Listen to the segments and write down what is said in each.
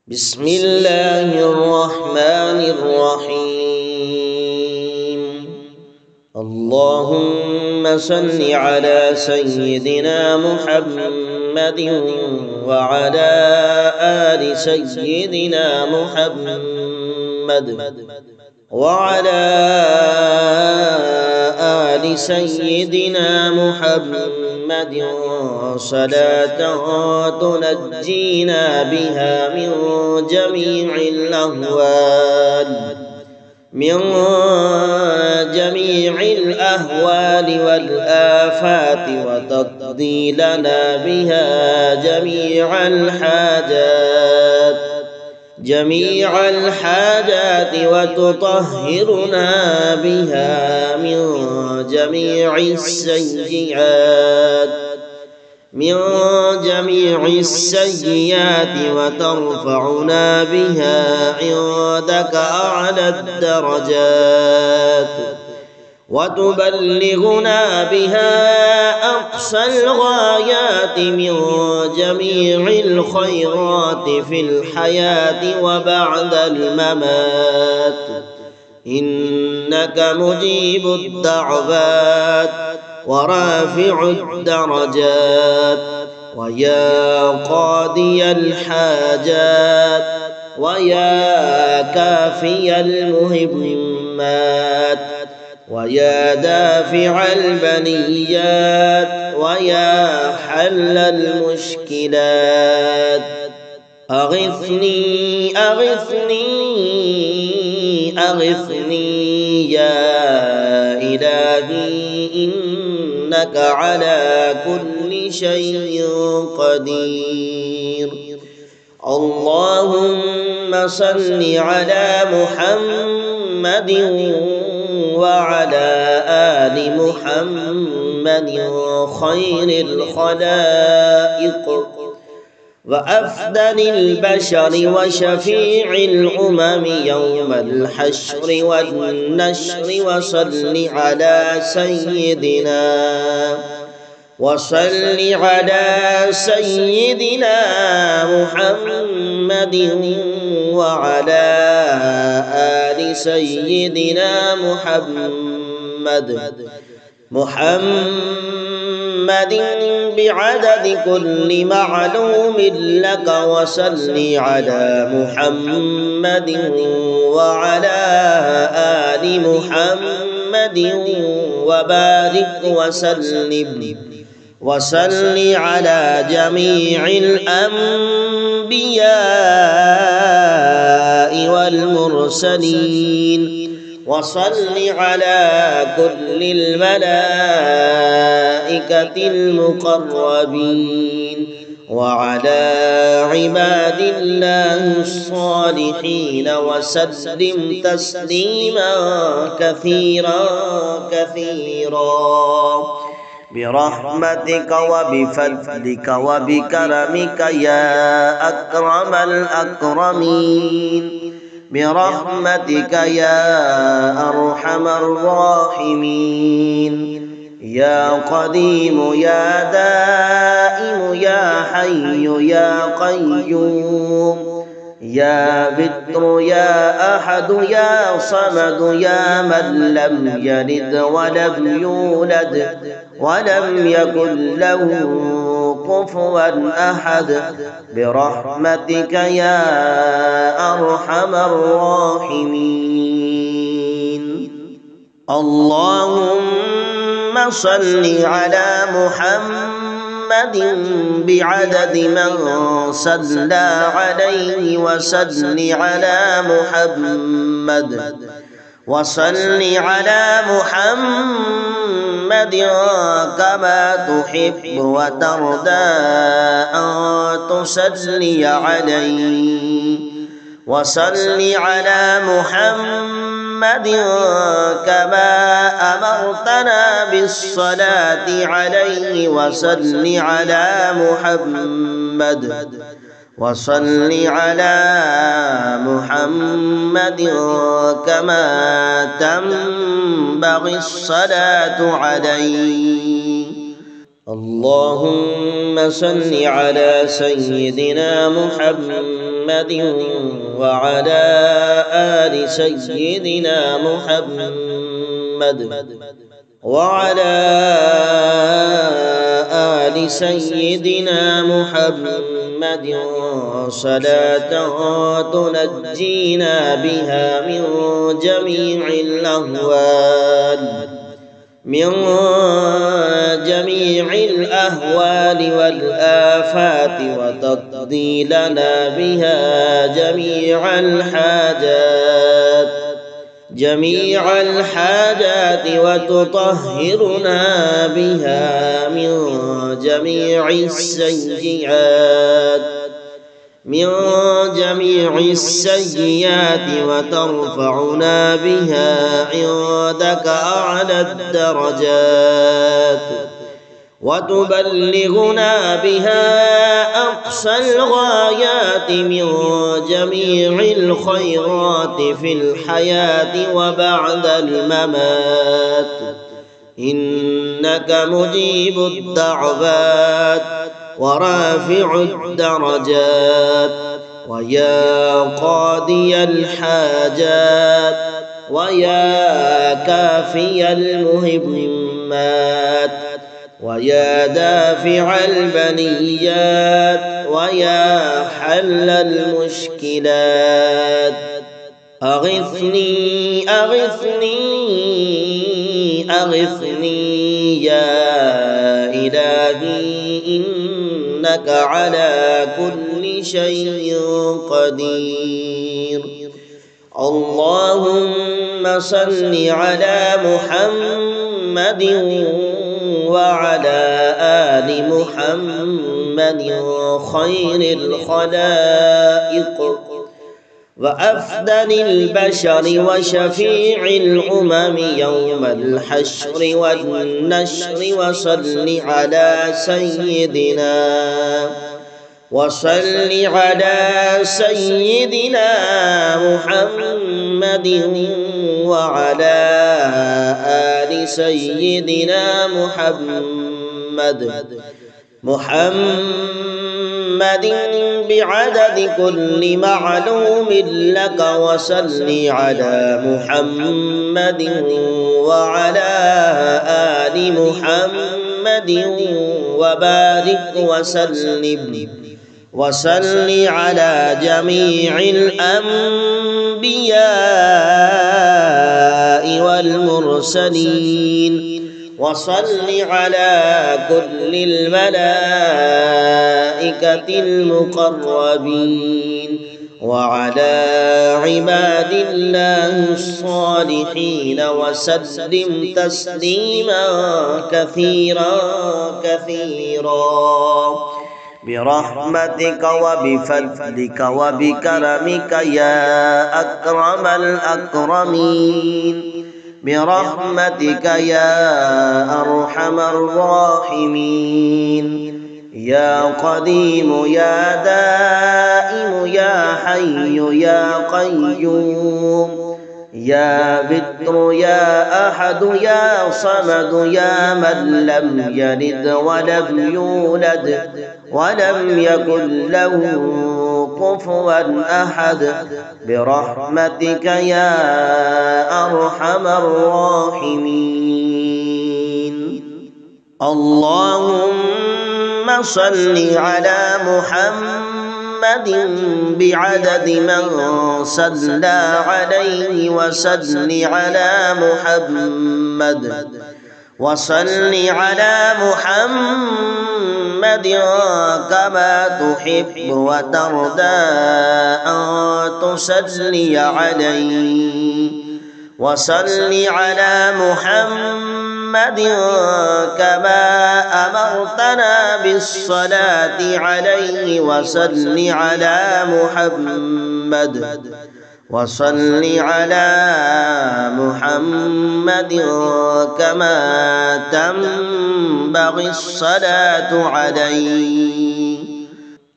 بسم الله الرحمن الرحيم. اللهم صل على سيدنا محمد وعلى آل سيدنا محمد وعلى آل سيدنا محمد صلاة تنجينا بها من جميع الأهوال والآفات وتقضي لنا بها جميع الحاجات وتطهرنا بها من جميع السيئات وترفعنا بها عندك أعلى الدرجات وتبلغنا بها أقصى الغايات من جميع الخيرات في الحياة وبعد الممات. إنك مجيب الدعوات ورافع الدرجات ويا قاضي الحاجات ويا كافي المهمات ويا دافع البليات ويا حل المشكلات. أغثني أغثني أغثني يا إلهي إنك على كل شيء قدير. اللهم صل على محمد وعلى آل محمد خير الخلائق وأفضل البشر وشفيع الأمم يوم الحشر والنشر. وصل على سيدنا محمد وعلى آل سيدنا محمد بعدد كل معلوم لك. وصل على محمد وعلى آل محمد وبارك وصل على جميع الأنبياء والمرسلين. وصل على كل الملائكة المقربين وعلى عباد الله الصالحين وسلم تسليما كثيرا برحمتك وبفضلك وبكرمك يا أكرم الأكرمين، برحمتك يا أرحم الراحمين، يا قديم يا دائم يا حي يا قيوم، يا بتر يا أحد يا صمد، يا من لم يلد ولم يولد ولم يكن له كفوا أحد، برحمتك يا أرحم الراحمين. اللهم صل على محمد بعدد من صلى عليه وصل على محمد، وصل على محمد كما تحب وترضى أن تصلي عليه، وصل على محمد كما أمرتنا بالصلاة عليه، وصل على محمد، وصل على محمد كما تنبغي الصلاة عليه. اللهم صل على سيدنا محمد وعلى آل سيدنا محمد وعلى آل سيدنا محمد صلاة تنجينا بها من جميع الأهوال والآفات وتقضي لنا بها جميع الحاجات وتطهرنا بها من جميع السيئات وترفعنا بها عندك أعلى الدرجات وتبلغنا بها أقصى الغايات من جميع الخيرات في الحياة وبعد الممات. إنك مجيب الدعوات ورافع الدرجات ويا قاضي الحاجات ويا كافي المهمات ويا دافع البليات ويا حل المشكلات. أغثني يا إلهي إنك على كل شيء قدير. اللهم صل على محمد وعلى آل محمد خير الخلائق وأفضل البشر وشفيع الأمم يوم الحشر والنشر. وصل على سيدنا محمد وعلى آل سيدنا محمد بعدد كل معلوم لك. وصل على محمد وعلى آل محمد وبارك وصل على جميع الأنبياء والمرسلين. وصل على كل الملائكة المقربين وعلى عباد الله الصالحين وسلم تسليما كثيرا برحمتك وبفضلك وبكرمك يا أكرم الأكرمين برحمتك يا أرحم الراحمين. يا قديم يا دائم يا حي يا قيوم يا بتر يا أحد يا صمد يا من لم يلد ولم يولد ولم يكن له كفوا أحد برحمتك يا أرحم الراحمين. اللهم صل على محمد بعدد من صلى عليه وصل على محمد وصل على محمد كما تحب وترضى أن تصلي عليه. وصل على محمد كما أمرتنا بالصلاة عليه. وصل على محمد كما تنبغي الصلاة عليه.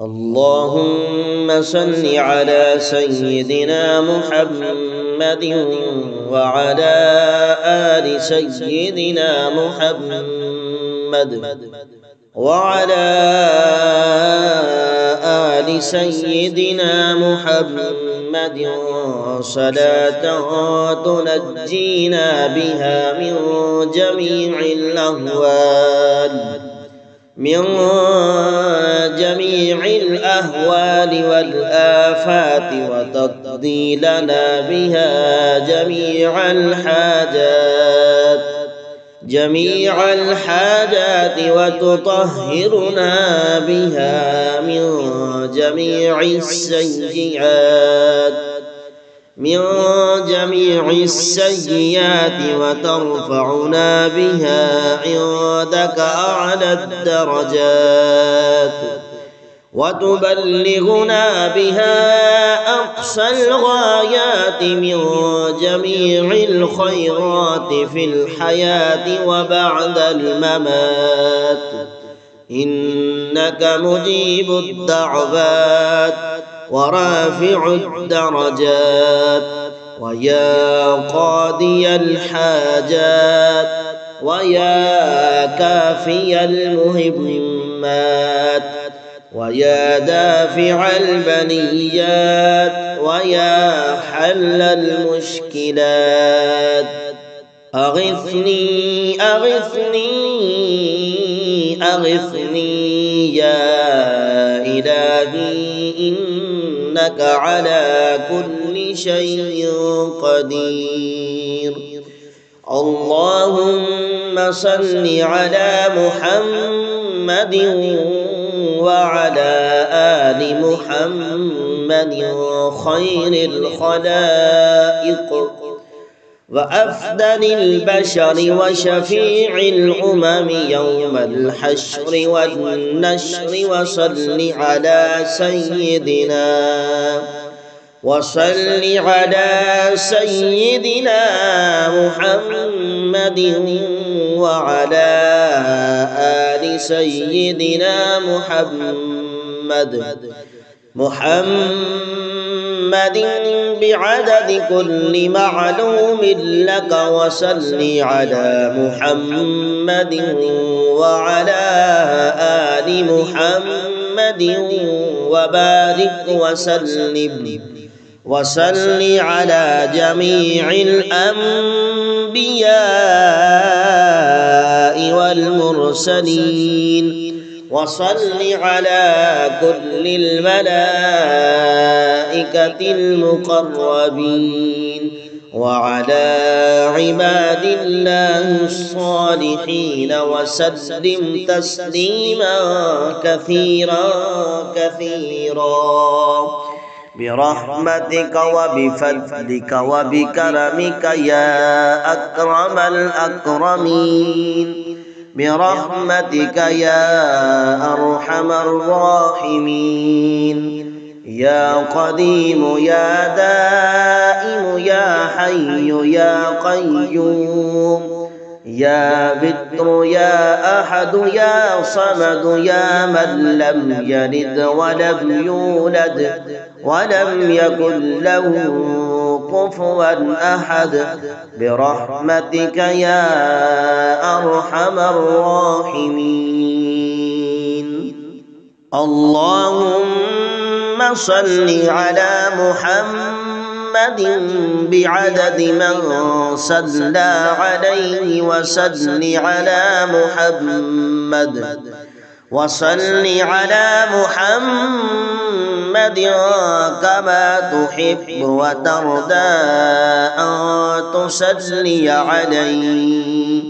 اللهم صل على سيدنا محمد وعلى آل سيدنا محمد وعلى آل سيدنا محمد صلاة تنجينا بها من جميع الأهوال والآفات وتقضي لنا بها جميع الحاجات وتطهرنا بها من جميع السيئات وترفعنا بها عندك أعلى الدرجات وتبلغنا بها أقصى الغايات من جميع الخيرات في الحياة وبعد الممات، إنك مجيب الدعوات ورافع الدرجات ويا قاضي الحاجات ويا كافي المهمات ويا دافع البليات ويا حل المشكلات. أغثني يا إلهي إنك على كل شيء قدير. اللهم صل على محمد وعلى آل محمد خير الخلائق وأفضل البشر وشفيع الأمم يوم الحشر والنشر. وصل على سيدنا محمد وعلى آل سيدنا محمد بعدد كل معلوم لك. وصل على محمد وعلى آل محمد وبارك وصل على جميع الأنبياء والمرسلين. وصل على كل الملائكة المقربين وعلى عباد الله الصالحين وسلم تسليما كثيرا برحمتك وبفضلك وبكرمك يا أكرم الأكرمين، برحمتك يا أرحم الراحمين. يا قديم يا دائم يا حي يا قيوم يا بتر يا أحد يا صمد يا من لم يلد ولم يولد ولم يكن له كفوا أحد، برحمتك يا أرحم الراحمين. اللهم صل على محمد بعدد من صلى عليه وصل على محمد كما تحب وترضى أن تصلي عليه.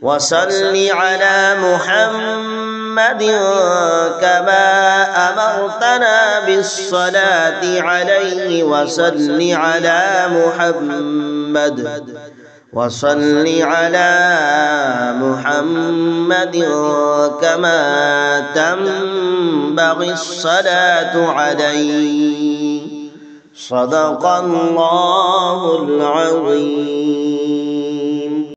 وصل على محمد كما أمرتنا بالصلاة عليه. وصل على محمد كما تنبغي الصلاة عليه. صدق الله العظيم.